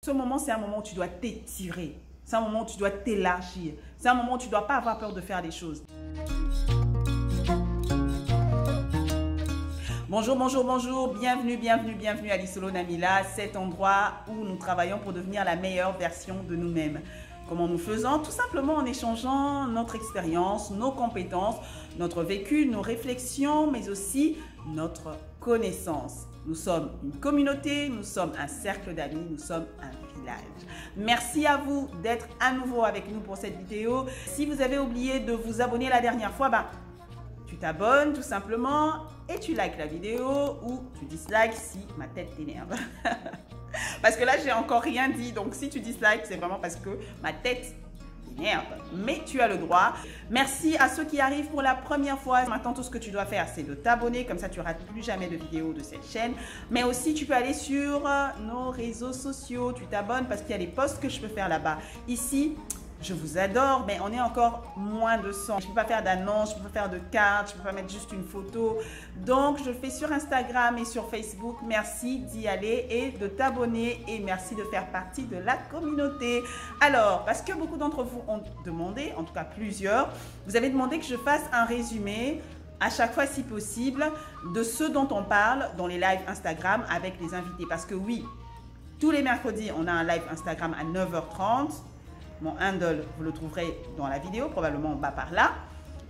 Ce moment, c'est un moment où tu dois t'étirer. C'est un moment où tu dois t'élargir. C'est un moment où tu ne dois pas avoir peur de faire les choses. Bonjour, bonjour, bonjour. Bienvenue, bienvenue, bienvenue à l'Isolo Namila, cet endroit où nous travaillons pour devenir la meilleure version de nous-mêmes. Comment nous faisons? Tout simplement en échangeant notre expérience, nos compétences, notre vécu, nos réflexions, mais aussi notre connaissance. Nous sommes une communauté, nous sommes un cercle d'amis, nous sommes un village. Merci à vous d'être à nouveau avec nous pour cette vidéo. Si vous avez oublié de vous abonner la dernière fois, tu t'abonnes tout simplement et tu likes la vidéo ou tu dislikes si ma tête t'énerve. Parce que là, j'ai encore rien dit. Donc, si tu dislikes, c'est vraiment parce que ma tête t'énerve. Mais tu as le droit. Merci à ceux qui arrivent pour la première fois. Maintenant, tout ce que tu dois faire, c'est de t'abonner. Comme ça, tu ne rates plus jamais de vidéos de cette chaîne. Mais aussi, tu peux aller sur nos réseaux sociaux. Tu t'abonnes parce qu'il y a des posts que je peux faire là-bas. Ici, je vous adore, mais on est encore moins de 100. Je ne peux pas faire d'annonce, je ne peux pas faire de cartes, je ne peux pas mettre juste une photo. Donc, je le fais sur Instagram et sur Facebook. Merci d'y aller et de t'abonner et merci de faire partie de la communauté. Alors, parce que beaucoup d'entre vous ont demandé, en tout cas plusieurs, vous avez demandé que je fasse un résumé à chaque fois si possible de ce dont on parle dans les lives Instagram avec les invités. Parce que oui, tous les mercredis, on a un live Instagram à 9h30. Mon handle, vous le trouverez dans la vidéo, probablement en bas par là.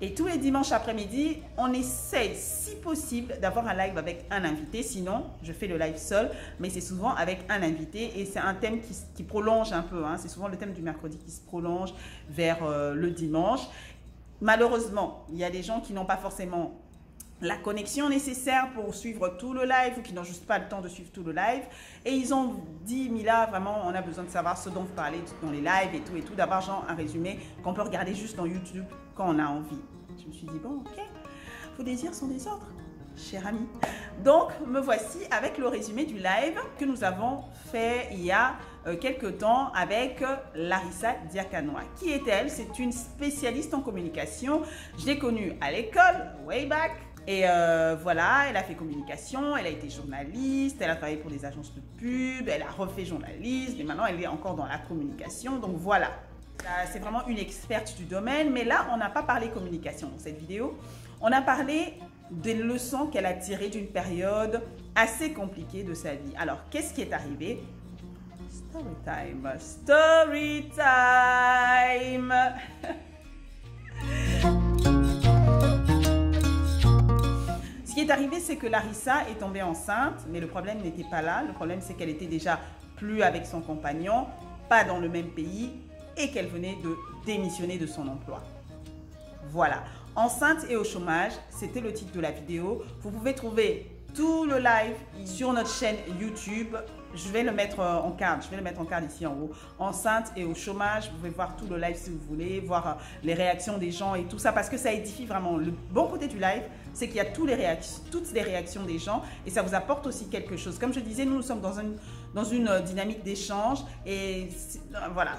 Et tous les dimanches après-midi, on essaye, si possible, d'avoir un live avec un invité. Sinon, je fais le live seul, mais c'est souvent avec un invité. Et c'est un thème qui prolonge un peu. C'est souvent le thème du mercredi qui se prolonge vers le dimanche. Malheureusement, il y a des gens qui n'ont pas forcément la connexion nécessaire pour suivre tout le live ou qui n'ont juste pas le temps de suivre tout le live. Et ils ont dit, Mila, vraiment, on a besoin de savoir ce dont vous parlez dans les lives et tout, d'avoir genre un résumé qu'on peut regarder juste dans YouTube quand on a envie. Je me suis dit, bon, ok, vos désirs sont des ordres, cher ami. Donc, me voici avec le résumé du live que nous avons fait il y a quelques temps avec Larissa Diakanoa. Qui est-elle? C'est une spécialiste en communication. Je l'ai connue à l'école, way back. Et voilà, elle a fait communication, elle a été journaliste, elle a travaillé pour des agences de pub, elle a refait journaliste, mais maintenant elle est encore dans la communication. Donc voilà, c'est vraiment une experte du domaine. Mais là, on n'a pas parlé communication dans cette vidéo. On a parlé des leçons qu'elle a tirées d'une période assez compliquée de sa vie. Alors, qu'est-ce qui est arrivé? Story time, story time. Ce qui est arrivé, c'est que Larissa est tombée enceinte, mais le problème n'était pas là. Le problème, c'est qu'elle était déjà plus avec son compagnon, pas dans le même pays et qu'elle venait de démissionner de son emploi. Voilà. Enceinte et au chômage, c'était le titre de la vidéo. Vous pouvez trouver tout le live sur notre chaîne YouTube. Je vais le mettre en carte. Je vais le mettre en carte ici en haut. Enceinte et au chômage. Vous pouvez voir tout le live si vous voulez, voir les réactions des gens et tout ça parce que ça édifie vraiment. Le bon côté du live, c'est qu'il y a toutes les réactions des gens et ça vous apporte aussi quelque chose. Comme je disais, nous sommes dans une dynamique d'échange et voilà.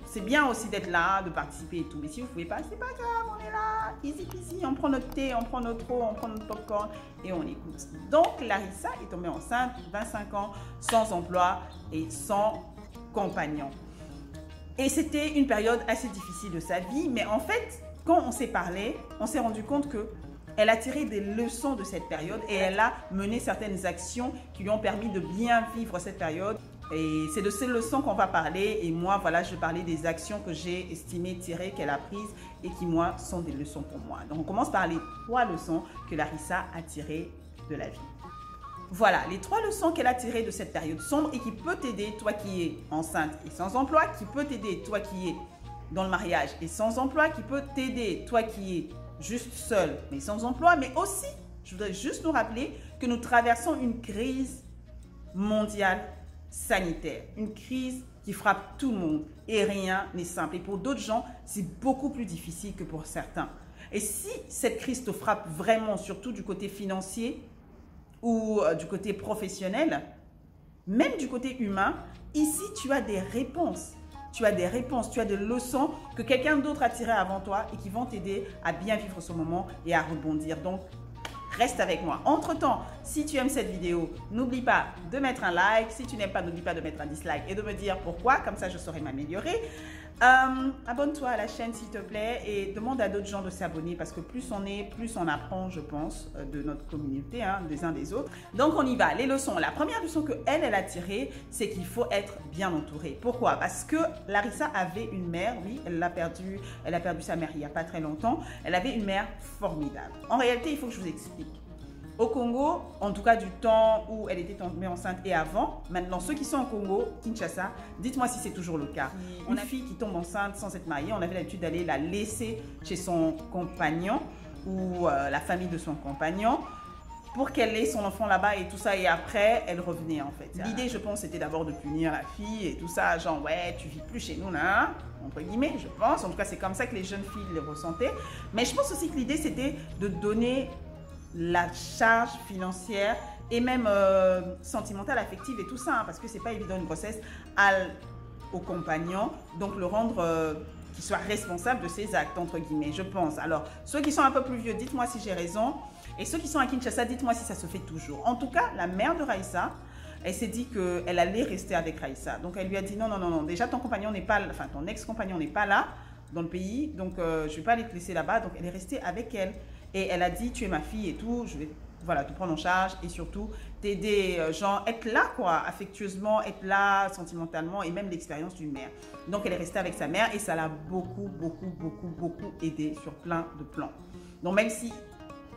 C'est bien aussi d'être là, de participer et tout. Mais si vous ne pouvez pas, c'est pas grave, on est là, easy peasy, on prend notre thé, on prend notre eau, on prend notre popcorn et on écoute. Donc, Larissa est tombée enceinte, 25 ans, sans emploi et sans compagnon. Et c'était une période assez difficile de sa vie. Mais en fait, quand on s'est parlé, on s'est rendu compte qu'elle a tiré des leçons de cette période et elle a mené certaines actions qui lui ont permis de bien vivre cette période. Et c'est de ces leçons qu'on va parler. Et moi, voilà, je vais parler des actions que j'ai estimées tirer, qu'elle a prises et qui, moi, sont des leçons pour moi. Donc, on commence par les 3 leçons que Larissa a tirées de la vie. Voilà, les 3 leçons qu'elle a tirées de cette période sombre et qui peut t'aider, toi qui es enceinte et sans emploi, qui peut t'aider, toi qui es dans le mariage et sans emploi, qui peut t'aider, toi qui es juste seul mais sans emploi. Mais aussi, je voudrais juste nous rappeler que nous traversons une crise mondiale sanitaire, une crise qui frappe tout le monde et rien n'est simple. Et pour d'autres gens, c'est beaucoup plus difficile que pour certains. Et si cette crise te frappe vraiment, surtout du côté financier ou du côté professionnel, même du côté humain, ici tu as des réponses. Tu as des réponses, tu as des leçons que quelqu'un d'autre a tirées avant toi et qui vont t'aider à bien vivre ce moment et à rebondir. Donc, reste avec moi. Entre-temps, si tu aimes cette vidéo, n'oublie pas de mettre un like. Si tu n'aimes pas, n'oublie pas de mettre un dislike et de me dire pourquoi. Comme ça, je saurai m'améliorer. Abonne-toi à la chaîne s'il te plaît et demande à d'autres gens de s'abonner parce que plus on est, plus on apprend, je pense, de notre communauté, hein, des uns des autres. Donc on y va, les leçons. La première leçon que elle a tirée, c'est qu'il faut être bien entouré. Pourquoi? Parce que Larissa avait une mère, oui, elle a perdu sa mère il n'y a pas très longtemps. Elle avait une mère formidable. En réalité, il faut que je vous explique. Au Congo, en tout cas du temps où elle était tombée enceinte et avant, maintenant ceux qui sont au Congo, Kinshasa, dites-moi si c'est toujours le cas. Une fille qui tombe enceinte sans être mariée, on avait l'habitude d'aller la laisser chez son compagnon ou la famille de son compagnon pour qu'elle ait son enfant là-bas et tout ça, et après elle revenait en fait. L'idée, je pense, c'était d'abord de punir la fille et tout ça, genre ouais, tu vis plus chez nous là, entre guillemets, je pense. En tout cas, c'est comme ça que les jeunes filles les ressentaient. Mais je pense aussi que l'idée, c'était de donner la charge financière et même sentimentale, affective et tout ça, hein, parce que c'est pas évident une grossesse au compagnon, donc le rendre qu'il soit responsable de ses actes, entre guillemets, je pense. Alors, ceux qui sont un peu plus vieux, dites-moi si j'ai raison, et ceux qui sont à Kinshasa, dites-moi si ça se fait toujours. En tout cas, la mère de Raissa, elle s'est dit qu'elle allait rester avec Raissa, donc elle lui a dit non, non, non, non, déjà ton compagnon n'est pas, enfin ton ex-compagnon n'est pas là dans le pays, donc je vais pas aller te laisser là-bas, donc elle est restée avec elle. Et elle a dit, tu es ma fille et tout, je vais voilà, te prendre en charge et surtout t'aider, genre être là quoi, affectueusement, être là sentimentalement et même l'expérience d'une mère. Donc elle est restée avec sa mère et ça l'a beaucoup, beaucoup, beaucoup, beaucoup aidé sur plein de plans. Donc même si,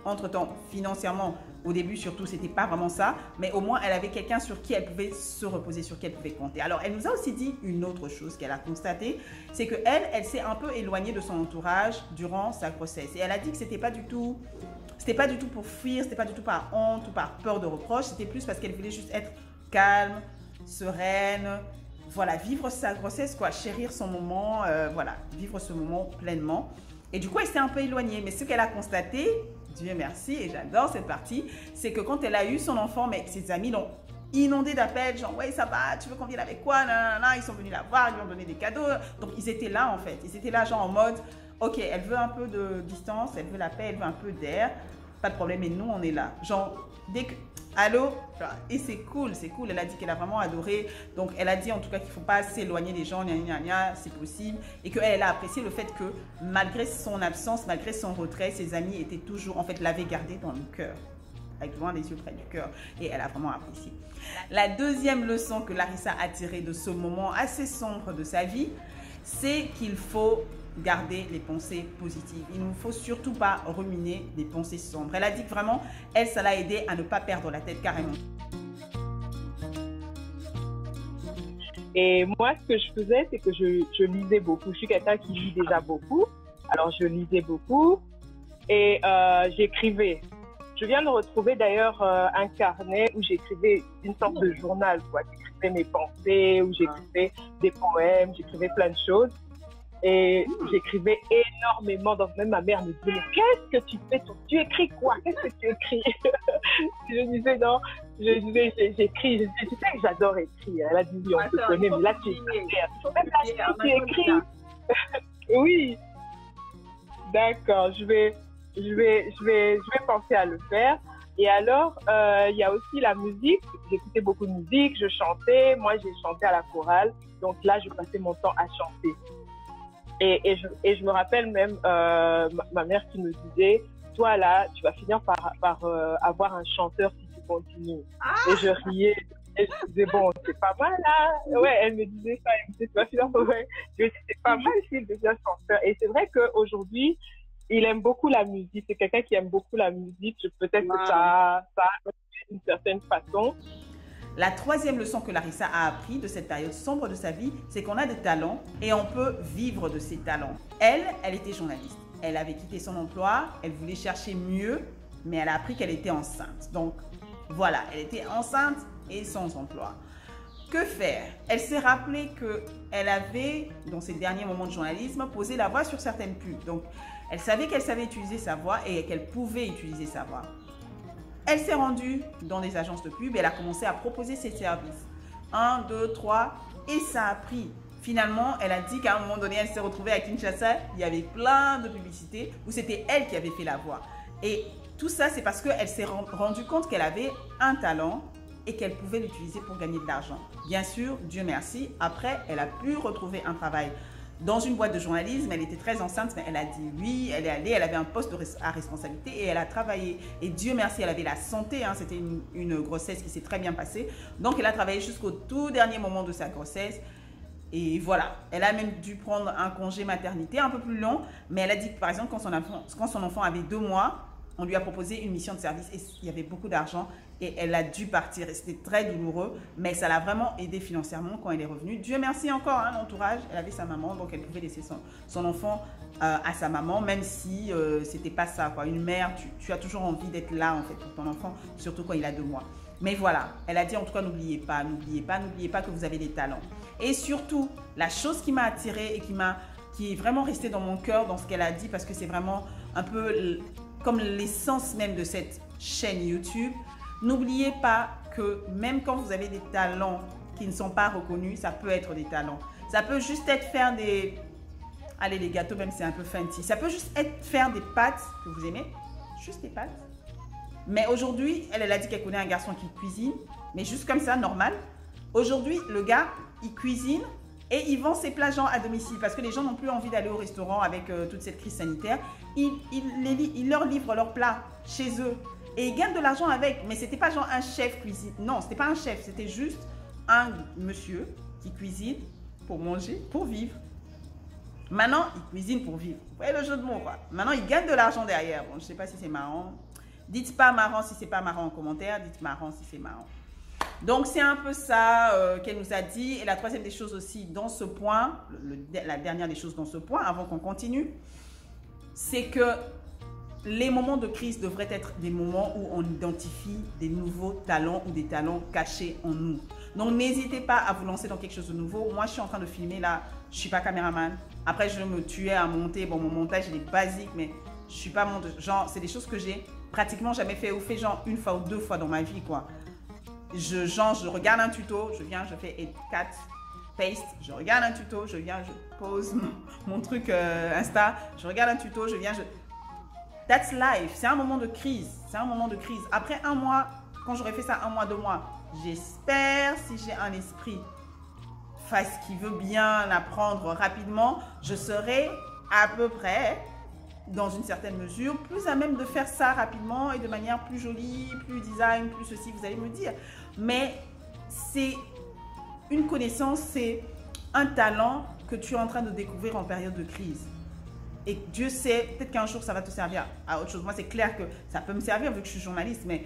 entre-temps, financièrement, au début surtout, c'était pas vraiment ça, mais au moins elle avait quelqu'un sur qui elle pouvait se reposer, sur qui elle pouvait compter. Alors elle nous a aussi dit une autre chose qu'elle a constatée, c'est que elle s'est un peu éloignée de son entourage durant sa grossesse. Et elle a dit que c'était pas du tout pour fuir, c'était pas du tout par honte ou par peur de reproche, c'était plus parce qu'elle voulait juste être calme, sereine, voilà, vivre sa grossesse quoi, chérir son moment, voilà, vivre ce moment pleinement. Et du coup, elle s'est un peu éloignée, mais ce qu'elle a constaté, Dieu merci, et j'adore cette partie, c'est que quand elle a eu son enfant, mais ses amis l'ont inondée d'appels, genre ouais ça va, tu veux qu'on vienne avec quoi, nanana. Ils sont venus la voir, ils lui ont donné des cadeaux, donc ils étaient là en fait, ils étaient là genre en mode, ok, elle veut un peu de distance, elle veut la paix, elle veut un peu d'air, pas de problème, et nous on est là, genre dès que, allô, et c'est cool, elle a dit qu'elle a vraiment adoré, donc elle a dit en tout cas qu'il ne faut pas s'éloigner des gens, c'est possible, et qu'elle a apprécié le fait que malgré son absence, malgré son retrait, ses amis étaient toujours, en fait, l'avaient gardé dans le cœur, avec loin les yeux près du cœur, et elle a vraiment apprécié. La deuxième leçon que Larissa a tirée de ce moment assez sombre de sa vie, c'est qu'il faut garder les pensées positives. Il ne faut surtout pas ruminer les pensées sombres. Elle a dit que vraiment, elle, ça l'a aidé à ne pas perdre la tête carrément. Et moi, ce que je faisais, c'est que je lisais beaucoup. Je suis quelqu'un qui lit déjà beaucoup. Alors, je lisais beaucoup et j'écrivais. Je viens de retrouver d'ailleurs un carnet où j'écrivais une sorte de journal, quoi. J'écrivais mes pensées, où j'écrivais des poèmes, j'écrivais plein de choses. Et j'écrivais énormément. Donc même ma mère me disait, mais qu'est-ce que tu fais? Tu écris quoi? Qu'est-ce que tu écris? Je disais non, j'écris. Je disais, tu sais que j'adore écrire. Elle a dit, oui, on te connaît, mais là tu écris. Même là, tu écris. Oui. D'accord, je vais penser à le faire. Et alors, il y a aussi la musique. J'écoutais beaucoup de musique, je chantais. Moi, j'ai chanté à la chorale. Donc là, je passais mon temps à chanter. Et je me rappelle même ma mère qui me disait, toi là, tu vas finir par avoir un chanteur si tu continues. Et je riais, et je disais, bon, c'est pas mal là. Ouais, elle me disait ça, elle me disait, tu vas finir par... Ouais. Je me disais, c'est pas mal s'il devient chanteur. Et c'est vrai qu'aujourd'hui, il aime beaucoup la musique. C'est quelqu'un qui aime beaucoup la musique. Peut-être que ça a d'une certaine façon. La troisième leçon que Larissa a appris de cette période sombre de sa vie, c'est qu'on a des talents et on peut vivre de ses talents. Elle était journaliste. Elle avait quitté son emploi, elle voulait chercher mieux, mais elle a appris qu'elle était enceinte. Donc voilà, elle était enceinte et sans emploi. Que faire? Elle s'est rappelé qu'elle avait, dans ses derniers moments de journalisme, posé la voix sur certaines pubs. Donc elle savait qu'elle savait utiliser sa voix et qu'elle pouvait utiliser sa voix. Elle s'est rendue dans des agences de pub et elle a commencé à proposer ses services. 1, 2, 3 et ça a pris. Finalement, elle a dit qu'à un moment donné, elle s'est retrouvée à Kinshasa. Il y avait plein de publicités où c'était elle qui avait fait la voix. Et Tout ça, c'est parce qu'elle s'est rendue compte qu'elle avait un talent et qu'elle pouvait l'utiliser pour gagner de l'argent. Bien sûr, Dieu merci, après, elle a pu retrouver un travail dans une boîte de journalisme. Elle était très enceinte, mais elle a dit oui, elle est allée, elle avait un poste à responsabilité et elle a travaillé. Et Dieu merci, elle avait la santé, hein, c'était une grossesse qui s'est très bien passée. Donc, elle a travaillé jusqu'au tout dernier moment de sa grossesse. Et voilà, elle a même dû prendre un congé maternité un peu plus long, mais elle a dit que par exemple, quand son enfant avait 2 mois, on lui a proposé une mission de service et il y avait beaucoup d'argent et elle a dû partir. C'était très douloureux, mais ça l'a vraiment aidée financièrement quand elle est revenue. Dieu merci encore, hein, l'entourage, elle avait sa maman, donc elle pouvait laisser son enfant à sa maman, même si c'était pas ça, quoi. Une mère, tu as toujours envie d'être là en fait pour ton enfant, surtout quand il a 2 mois. Mais voilà, elle a dit en tout cas, n'oubliez pas que vous avez des talents. Et surtout, la chose qui m'a attirée et qui est vraiment restée dans mon cœur dans ce qu'elle a dit, parce que c'est vraiment un peu comme l'essence même de cette chaîne YouTube, n'oubliez pas que même quand vous avez des talents qui ne sont pas reconnus, ça peut être des talents. Ça peut juste être faire des... Allez, les gâteaux, même c'est un peu fancy. Ça peut juste être faire des pâtes que vous aimez, juste des pâtes. Mais aujourd'hui, elle a dit qu'elle connaît un garçon qui cuisine, mais juste comme ça, normal. Aujourd'hui, le gars, il cuisine et il vend ses plats genre à domicile parce que les gens n'ont plus envie d'aller au restaurant avec toute cette crise sanitaire. Il leur livre leurs plats chez eux et ils gagnent de l'argent avec. Mais c'était pas genre un chef cuisine. Non, c'était pas un chef, c'était juste un monsieur qui cuisine pour manger, pour vivre. Maintenant, il cuisine pour vivre. Vous voyez le jeu de mots, quoi. Maintenant, il gagne de l'argent derrière. Bon, je sais pas si c'est marrant. Dites pas marrant si c'est pas marrant en commentaire. Dites marrant si c'est marrant. Donc, c'est un peu ça qu'elle nous a dit. Et la troisième des choses aussi dans ce point, la dernière des choses dans ce point, avant qu'on continue, c'est que les moments de crise devraient être des moments où on identifie des nouveaux talents ou des talents cachés en nous. Donc, n'hésitez pas à vous lancer dans quelque chose de nouveau. Moi, je suis en train de filmer là. Je ne suis pas caméraman. Après, je me tuais à monter. Bon, mon montage, il est basique, mais je ne suis pas monteuse. Genre, c'est des choses que j'ai pratiquement jamais fait ou fait genre 1 fois ou 2 fois dans ma vie, quoi. Je regarde un tuto, je viens, je fais 4, paste, je regarde un tuto, je viens, je pose mon truc Insta, je regarde un tuto, je viens, That's life. C'est un moment de crise. C'est un moment de crise. Après 1 mois, quand j'aurai fait ça 1 mois, 2 mois, j'espère, si j'ai un esprit qui veut bien apprendre rapidement, je serai à peu près, dans une certaine mesure, plus à même de faire ça rapidement et de manière plus jolie, plus design, plus ceci, vous allez me dire. Mais c'est une connaissance, c'est un talent que tu es en train de découvrir en période de crise. Et Dieu sait, peut-être qu'un jour, ça va te servir à autre chose. Moi, c'est clair que ça peut me servir vu que je suis journaliste, mais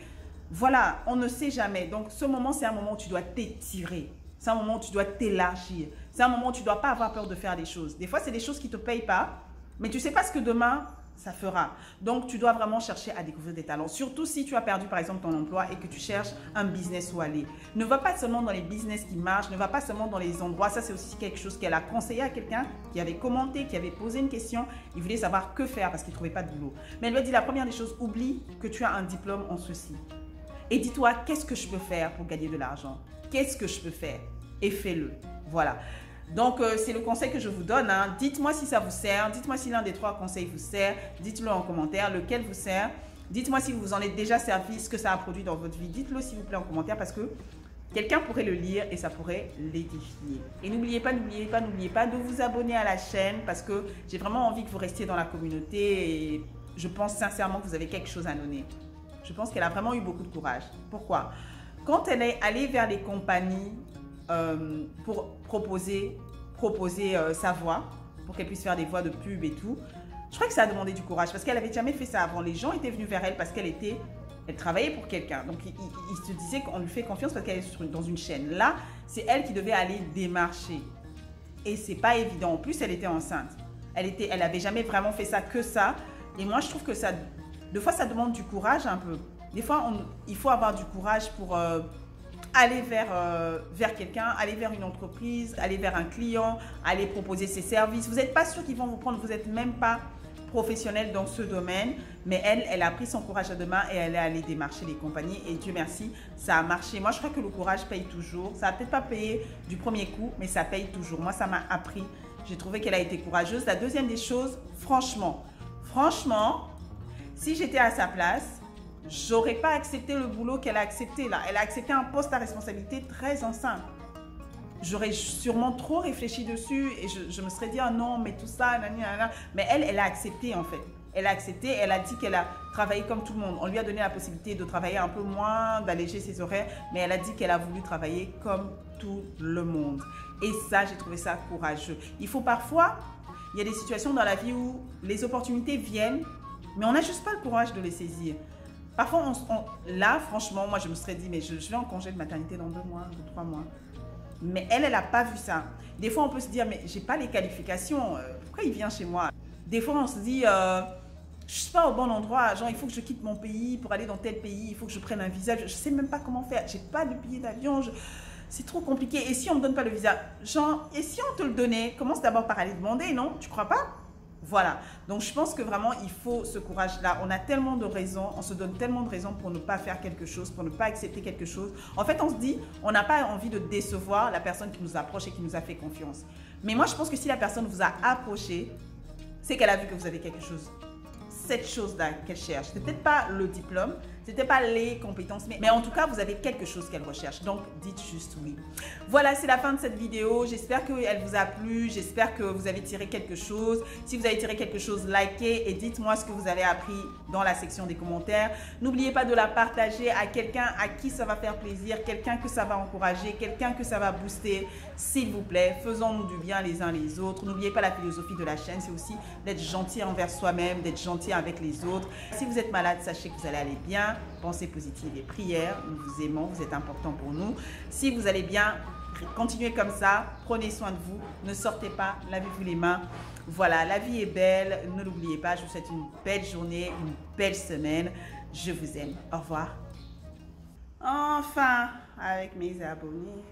voilà, on ne sait jamais. Donc, ce moment, c'est un moment où tu dois t'étirer. C'est un moment où tu dois t'élargir. C'est un moment où tu ne dois pas avoir peur de faire des choses. Des fois, c'est des choses qui ne te payent pas, mais tu ne sais pas ce que demain, ça fera. Donc, tu dois vraiment chercher à découvrir des talents. Surtout si tu as perdu, par exemple, ton emploi et que tu cherches un business où aller. Ne va pas seulement dans les business qui marchent, ne va pas seulement dans les endroits. Ça, c'est aussi quelque chose qu'elle a conseillé à quelqu'un qui avait commenté, qui avait posé une question. Il voulait savoir que faire parce qu'il ne trouvait pas de boulot. Mais elle lui a dit la première des choses, oublie que tu as un diplôme en ceci. Et dis-toi, qu'est-ce que je peux faire pour gagner de l'argent? Qu'est-ce que je peux faire? Et fais-le. Voilà. Donc, c'est le conseil que je vous donne. Hein. Dites-moi si ça vous sert. Dites-moi si l'un des 3 conseils vous sert. Dites-le en commentaire, lequel vous sert. Dites-moi si vous vous en êtes déjà servi, ce que ça a produit dans votre vie. Dites-le s'il vous plaît en commentaire parce que quelqu'un pourrait le lire et ça pourrait l'édifier. Et n'oubliez pas de vous abonner à la chaîne parce que j'ai vraiment envie que vous restiez dans la communauté et je pense sincèrement que vous avez quelque chose à donner. Je pense qu'elle a vraiment eu beaucoup de courage. Pourquoi? Quand elle est allée vers les compagnies pour proposer sa voix, pour qu'elle puisse faire des voix de pub et tout, je crois que ça a demandé du courage parce qu'elle n'avait jamais fait ça avant. Les gens étaient venus vers elle parce qu'elle travaillait pour quelqu'un. Donc, il se disait qu'on lui fait confiance parce qu'elle est dans une chaîne. Là, c'est elle qui devait aller démarcher. Et c'est pas évident. En plus, elle était enceinte. Elle avait jamais vraiment fait ça que ça. Et moi, je trouve que ça... Des fois, ça demande du courage un peu. Des fois, il faut avoir du courage pour aller vers quelqu'un, aller vers une entreprise, aller vers un client, aller proposer ses services. Vous n'êtes pas sûr qu'ils vont vous prendre, vous n'êtes même pas professionnel dans ce domaine. Mais elle a pris son courage à deux mains et elle est allée démarcher les compagnies. Et Dieu merci, ça a marché. Moi, je crois que le courage paye toujours. Ça n'a peut-être pas payé du premier coup, mais ça paye toujours. Moi, ça m'a appris. J'ai trouvé qu'elle a été courageuse. La deuxième des choses, franchement, si j'étais à sa place, j'aurais pas accepté le boulot qu'elle a accepté là. Elle a accepté un poste à responsabilité très enceinte. J'aurais sûrement trop réfléchi dessus et je me serais dit, ah non, mais tout ça, nanana. Mais elle a accepté en fait. Elle a accepté, elle a dit qu'elle a travaillé comme tout le monde. On lui a donné la possibilité de travailler un peu moins, d'alléger ses horaires, mais elle a dit qu'elle a voulu travailler comme tout le monde. Et ça, j'ai trouvé ça courageux. Il faut parfois, il y a des situations dans la vie où les opportunités viennent, mais on n'a juste pas le courage de les saisir. Parfois, là, franchement, moi, je me serais dit, mais je vais en congé de maternité dans 2 mois, 3 mois. Mais elle n'a pas vu ça. Des fois, on peut se dire, mais j'ai pas les qualifications, pourquoi il vient chez moi? Des fois, on se dit, je suis pas au bon endroit, genre il faut que je quitte mon pays pour aller dans tel pays, il faut que je prenne un visa, je sais même pas comment faire, j'ai pas de billet d'avion, c'est trop compliqué. Et si on me donne pas le visa, genre, et si on te le donnait, commence d'abord par aller demander, non? Tu crois pas? Voilà, donc je pense que vraiment il faut ce courage-là. On a tellement de raisons, on se donne tellement de raisons pour ne pas faire quelque chose, pour ne pas accepter quelque chose. En fait, on se dit, on n'a pas envie de décevoir la personne qui nous approche et qui nous a fait confiance. Mais moi, je pense que si la personne vous a approché, c'est qu'elle a vu que vous avez quelque chose. Cette chose-là qu'elle cherche. C'est peut-être pas le diplôme, c'était pas les compétences, mais en tout cas, vous avez quelque chose qu'elle recherche. Donc, dites juste oui. Voilà, c'est la fin de cette vidéo. J'espère qu'elle vous a plu. J'espère que vous avez tiré quelque chose. Si vous avez tiré quelque chose, likez et dites-moi ce que vous avez appris dans la section des commentaires. N'oubliez pas de la partager à quelqu'un à qui ça va faire plaisir, quelqu'un que ça va encourager, quelqu'un que ça va booster. S'il vous plaît, faisons-nous du bien les uns les autres. N'oubliez pas la philosophie de la chaîne, c'est aussi d'être gentil envers soi-même, d'être gentil avec les autres. Si vous êtes malade, sachez que vous allez aller bien. Pensées positives et prières, nous vous aimons, vous êtes important pour nous. Si vous allez bien, continuez comme ça, prenez soin de vous, ne sortez pas, lavez-vous les mains. Voilà, la vie est belle, ne l'oubliez pas, je vous souhaite une belle journée, une belle semaine. Je vous aime, au revoir. Enfin, avec mes abonnés.